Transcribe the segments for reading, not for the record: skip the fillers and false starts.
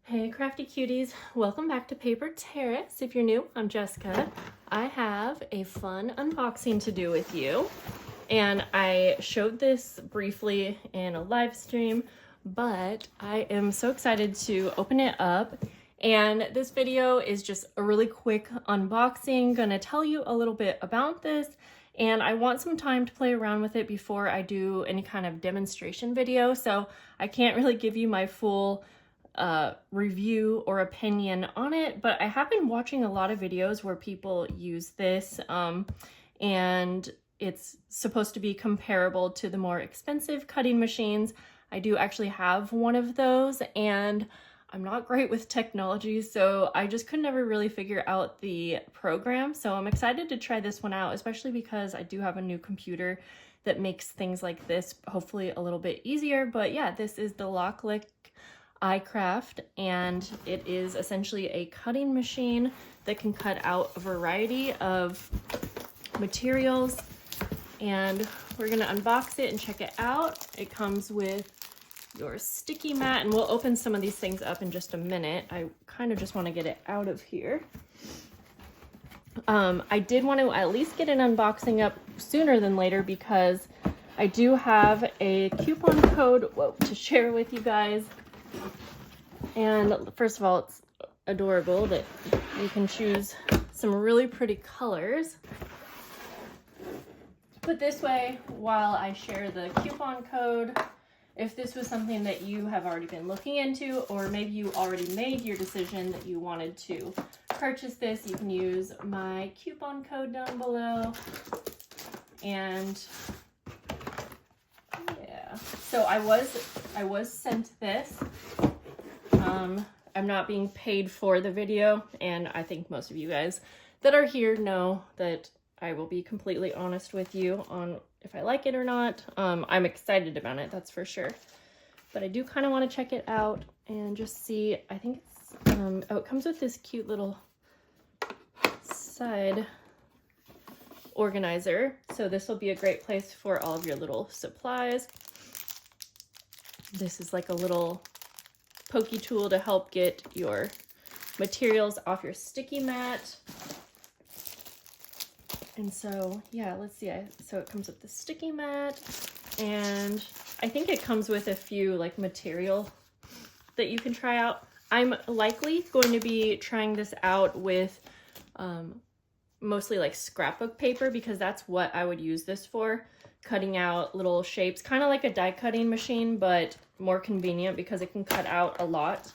Hey crafty cuties, welcome back to Paper Terrace. If you're new, I'm Jessica. I have a fun unboxing to do with you. And I showed this briefly in a live stream, but I am so excited to open it up. And this video is just a really quick unboxing, gonna tell you a little bit about this. And I want some time to play around with it before I do any kind of demonstration video. So I can't really give you my full review or opinion on it, but I have been watching a lot of videos where people use this and it's supposed to be comparable to the more expensive cutting machines. I do actually have one of those and I'm not great with technology, so I just could never really figure out the program. So I'm excited to try this one out, especially because I do have a new computer that makes things like this hopefully a little bit easier. But yeah, this is the Loklik iCraft, and it is essentially a cutting machine that can cut out a variety of materials. And we're gonna unbox it and check it out. It comes with your sticky mat, and we'll open some of these things up in just a minute. I kind of just want to get it out of here. I did want to at least get an unboxing up sooner than later because I do have a coupon code to share with you guys. And first of all, it's adorable that you can choose some really pretty colors. But this way, while I share the coupon code, if this was something that you have already been looking into, or maybe you already made your decision that you wanted to purchase this, you can use my coupon code down below. And yeah, so I was sent this. I'm not being paid for the video, and I think most of you guys that are here know that I will be completely honest with you on if I like it or not. I'm excited about it, that's for sure. But I do kind of want to check it out and just see. I think it's, oh, it comes with this cute little side organizer. So this will be a great place for all of your little supplies. This is like a little pokey tool to help get your materials off your sticky mat. And so, yeah, let's see. So it comes with the sticky mat, and I think it comes with a few like material that you can try out. I'm likely going to be trying this out with mostly like scrapbook paper, because that's what I would use this for, cutting out little shapes, kind of like a die cutting machine, but more convenient because it can cut out a lot.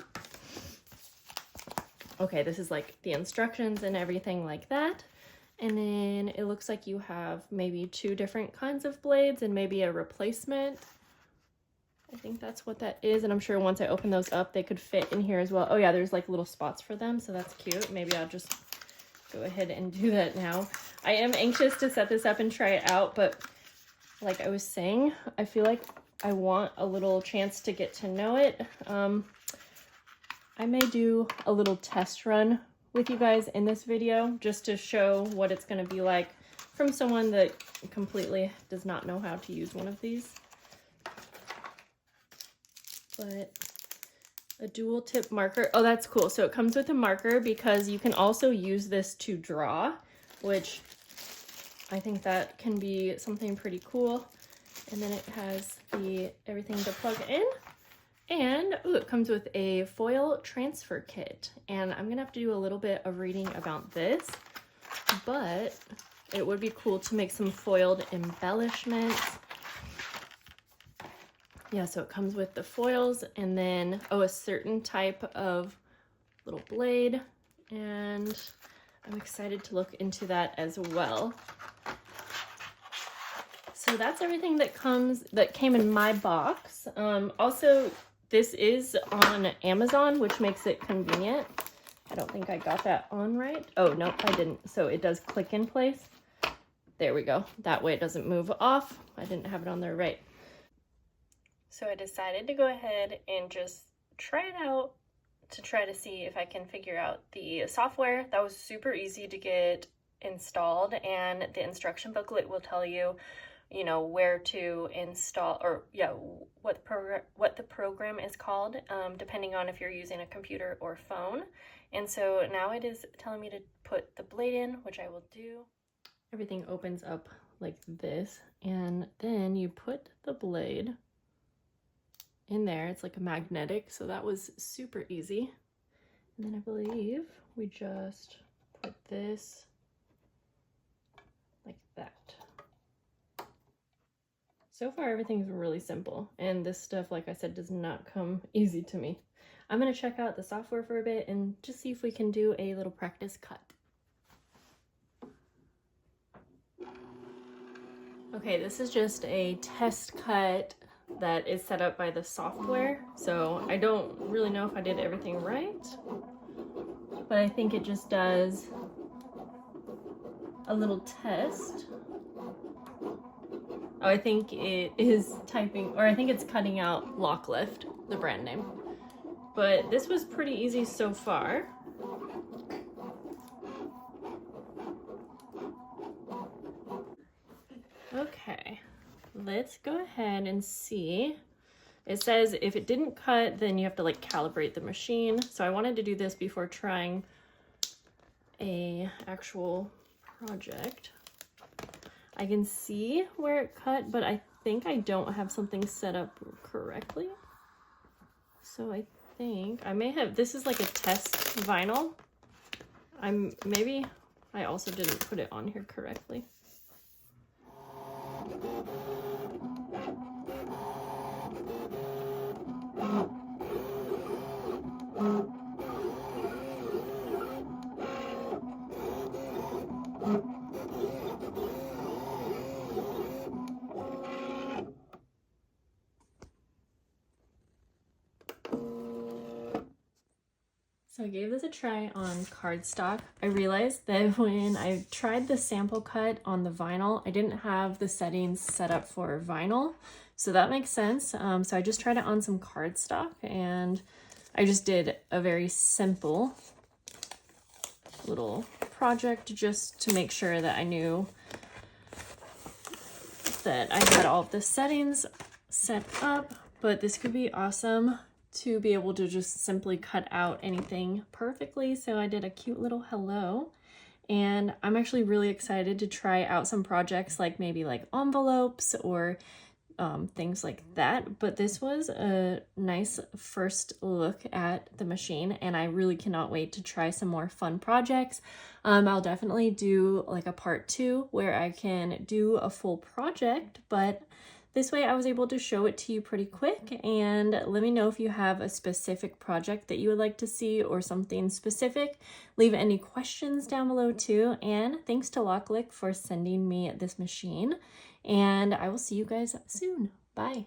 Okay, this is like the instructions and everything like that. And then it looks like you have maybe 2 different kinds of blades and maybe a replacement. I think that's what that is. And I'm sure once I open those up, they could fit in here as well. Oh yeah, there's like little spots for them, so that's cute. Maybe I'll just go ahead and do that now. I am anxious to set this up and try it out, but like I was saying, I feel like I want a little chance to get to know it. I may do a little test run with you guys in this video just to show what it's going to be like from someone that completely does not know how to use one of these. But a dual tip marker. Oh, that's cool. So it comes with a marker because you can also use this to draw, which I think that can be something pretty cool. And then it has everything to plug in. And ooh, it comes with a foil transfer kit. And I'm gonna have to do a little bit of reading about this, but it would be cool to make some foiled embellishments. Yeah, so it comes with the foils and then, oh, a certain type of little blade. And I'm excited to look into that as well. So that's everything that came in my box. Also, this is on Amazon, which makes it convenient. I don't think I got that on right. Oh, no, I didn't. So it does click in place. There we go. That way it doesn't move off. I didn't have it on there right. So I decided to go ahead and just try it out to try to see if I can figure out the software. That was super easy to get installed, and the instruction booklet will tell you you know, where to install, or yeah, what the program is called, depending on if you're using a computer or phone. And so now it is telling me to put the blade in, which I will do. Everything opens up like this, and then you put the blade in there. It's like a magnetic, so that was super easy. And then I believe we just put this like that. So far everything's really simple, and this stuff, like I said, does not come easy to me. I'm gonna check out the software for a bit and just see if we can do a little practice cut. Okay, this is just a test cut that is set up by the software, so I don't really know if I did everything right, but I think it just does a little test. Oh, I think it is typing, or I think it's cutting out Loklik, the brand name. But this was pretty easy so far. Okay, let's go ahead and see. It says if it didn't cut, then you have to like calibrate the machine. So I wanted to do this before trying a actual project. I can see where it cut, but I think I don't have something set up correctly. So I think I may have, this is like a test vinyl. Maybe I also didn't put it on here correctly. So I gave this a try on cardstock. I realized that when I tried the sample cut on the vinyl, I didn't have the settings set up for vinyl. So that makes sense. So I just tried it on some cardstock, and I just did a very simple little project just to make sure that I knew that I had all of the settings set up. But this could be awesome to be able to just simply cut out anything perfectly. So I did a cute little hello, and I'm actually really excited to try out some projects like maybe like envelopes or things like that. But this was a nice first look at the machine, and I really cannot wait to try some more fun projects. I'll definitely do like a part 2 where I can do a full project, but this way I was able to show it to you pretty quick. And let me know if you have a specific project that you would like to see or something specific. Leave any questions down below too. And thanks to Loklik for sending me this machine. And I will see you guys soon. Bye.